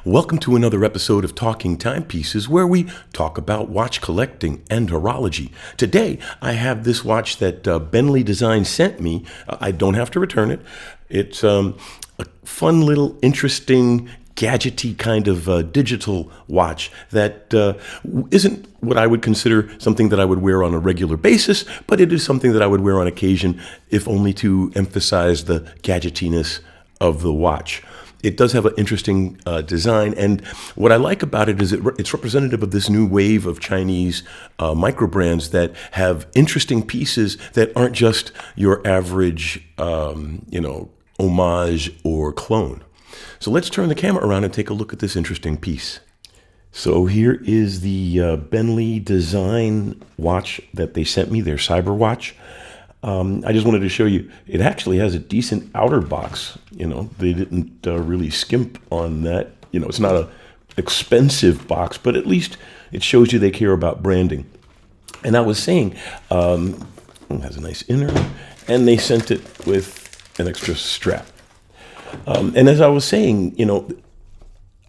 Welcome to another episode of Talking Timepieces, where we talk about watch collecting and horology. Today, I have this watch that Bentley Design sent me. I don't have to return it. It's a fun little interesting gadgety kind of digital watch that isn't what I would consider something that I would wear on a regular basis, but it is something that I would wear on occasion, if only to emphasize the gadgetiness of the watch. It does have an interesting design, and what I like about it is it's representative of this new wave of Chinese microbrands that have interesting pieces that aren't just your average, homage or clone. So let's turn the camera around and take a look at this interesting piece. So here is the Bentley Design watch that they sent me, their Cyberwatch. I just wanted to show you, it actually has a decent outer box. They didn't really skimp on that. It's not an expensive box, but at least it shows you they care about branding. And I was saying, it has a nice inner, and they sent it with an extra strap. And as I was saying,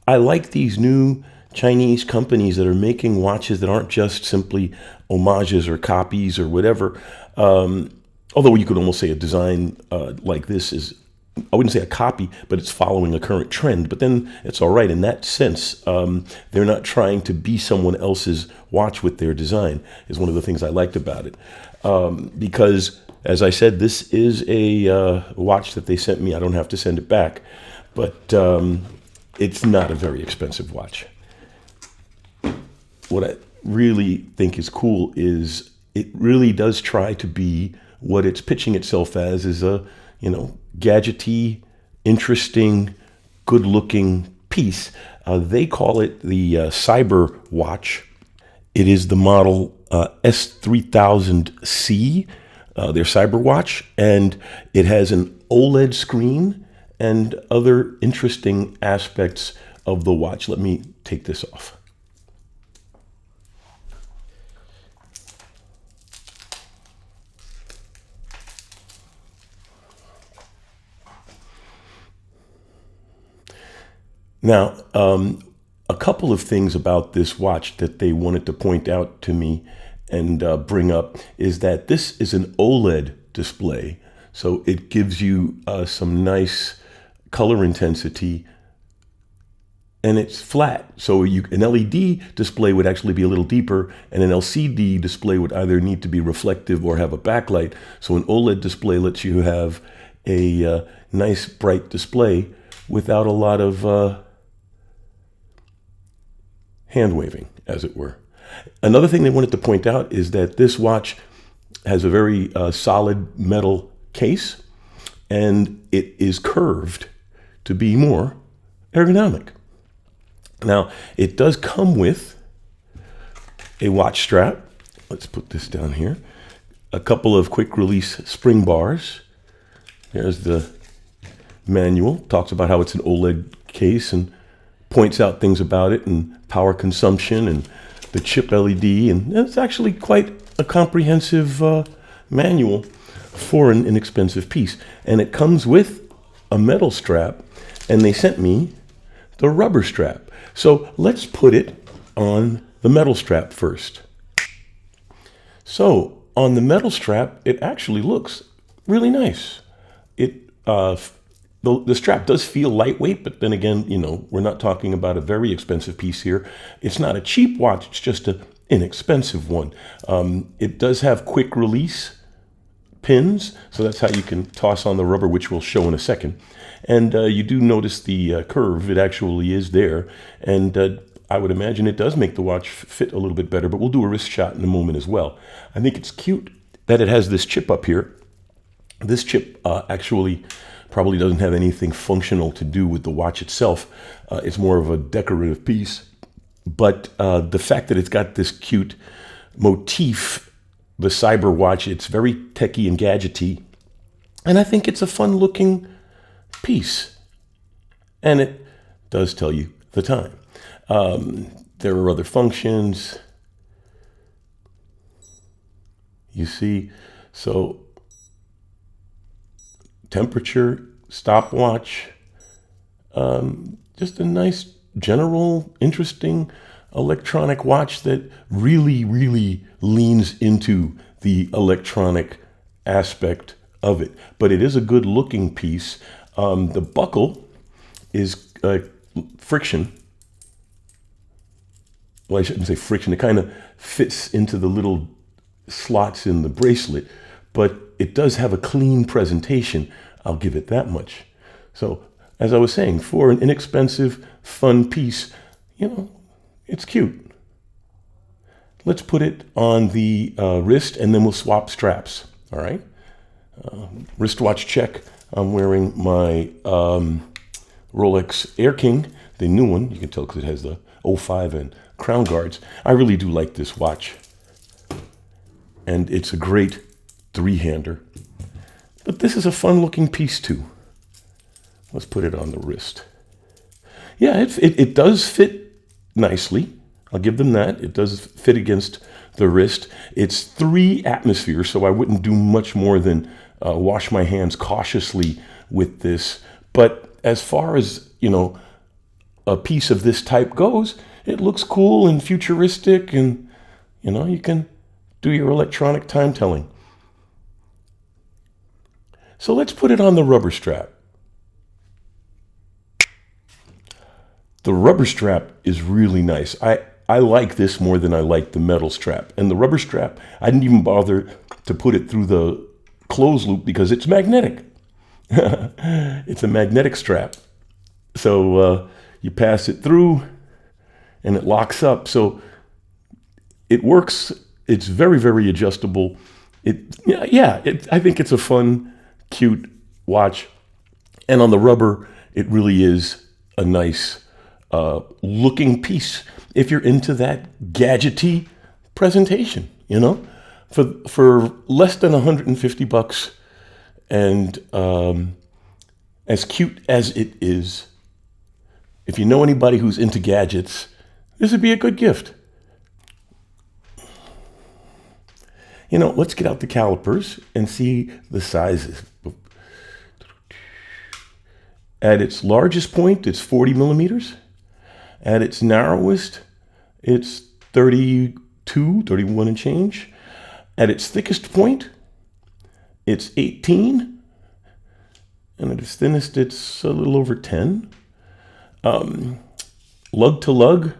I like these new Chinese companies that are making watches that aren't just simply homages or copies or whatever. Although you could almost say a design like this is, I wouldn't say a copy, but it's following a current trend. But then it's all right in that sense. They're not trying to be someone else's watch with their design, is one of the things I liked about it. Because, as I said, this is a watch that they sent me. I don't have to send it back. But it's not a very expensive watch. What I really think is cool is it really does try to be what it's pitching itself as, is a, gadgety, interesting, good-looking piece. They call it the Cyberwatch. It is the model S3000C, their Cyberwatch, and it has an OLED screen and other interesting aspects of the watch. Let me take this off. Now, a couple of things about this watch that they wanted to point out to me and bring up is that this is an OLED display. So it gives you some nice color intensity, and it's flat. So an LED display would actually be a little deeper, and an LCD display would either need to be reflective or have a backlight. So an OLED display lets you have a nice bright display without a lot of hand waving, as it were. Another thing they wanted to point out is that this watch has a very solid metal case, and it is curved to be more ergonomic. Now, it does come with a watch strap. Let's put this down here. A couple of quick release spring bars. Here's the manual. Talks about how it's an OLED case and points out things about it and power consumption and the chip LED. And it's actually quite a comprehensive manual for an inexpensive piece. And it comes with a metal strap, and they sent me the rubber strap. So let's put it on the metal strap first. So on the metal strap, it actually looks really nice. The strap does feel lightweight, but then again, we're not talking about a very expensive piece here. It's not a cheap watch, it's just an inexpensive one. It does have quick release pins, so that's how you can toss on the rubber, which we'll show in a second. And you do notice the curve, it actually is there. And I would imagine it does make the watch fit a little bit better, but we'll do a wrist shot in a moment as well. I think it's cute that it has this chip up here. This chip actually probably doesn't have anything functional to do with the watch itself. It's more of a decorative piece. But the fact that it's got this cute motif, the Cyberwatch, it's very techy and gadgety. And I think it's a fun looking piece. And it does tell you the time. There are other functions. You see, so temperature, stopwatch, just a nice general, interesting electronic watch that really leans into the electronic aspect of it. But it is a good looking piece. The buckle is friction. Well, I shouldn't say friction. It kind of fits into the little slots in the bracelet, but it does have a clean presentation. I'll give it that much. So, as I was saying, for an inexpensive, fun piece, you know, it's cute. Let's put it on the wrist, and then we'll swap straps. All right. Wristwatch check. I'm wearing my Rolex Air King, the new one. You can tell because it has the 05 and crown guards. I really do like this watch. And it's a great three-hander. But this is a fun-looking piece, too. Let's put it on the wrist. Yeah, it does fit nicely. I'll give them that. It does fit against the wrist. It's 3 atmospheres, so I wouldn't do much more than wash my hands cautiously with this. But as far as, you know, a piece of this type goes, it looks cool and futuristic, and, you know, you can do your electronic time telling. So let's put it on the rubber strap. The rubber strap is really nice. I like this more than I like the metal strap. And the rubber strap, I didn't even bother to put it through the closed loop because it's magnetic. It's a magnetic strap. So you pass it through and it locks up. So it works. It's very adjustable. I think it's a fun, cute watch. And on the rubber, it really is a nice looking piece if you're into that gadgety presentation, you know, for less than $150, and as cute as it is, if you know anybody who's into gadgets, this would be a good gift. You know, let's get out the calipers and see the sizes. At its largest point, it's 40 millimeters. At its narrowest, it's 31 and change. At its thickest point, it's 18. And at its thinnest, it's a little over 10. Lug to lug,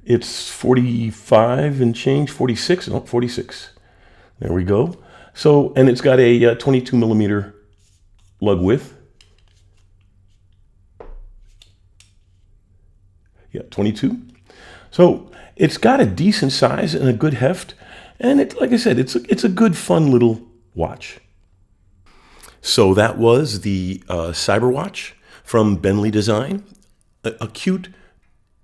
it's 45 and change, 46. No, 46. There we go. So, and it's got a 22 millimeter lug width. Yeah, 22. So it's got a decent size and a good heft. And it, like I said, it's a good, fun little watch. So that was the Cyberwatch from Bentley Design. A cute,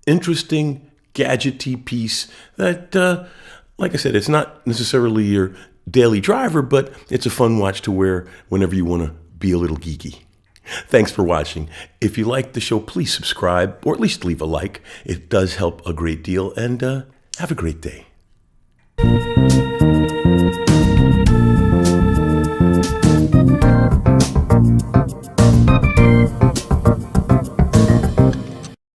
interesting, gadgety piece that, like I said, it's not necessarily your daily driver, but it's a fun watch to wear whenever you want to be a little geeky. Thanks for watching. If you like the show, please subscribe, or at least leave a like. It does help a great deal, and have a great day.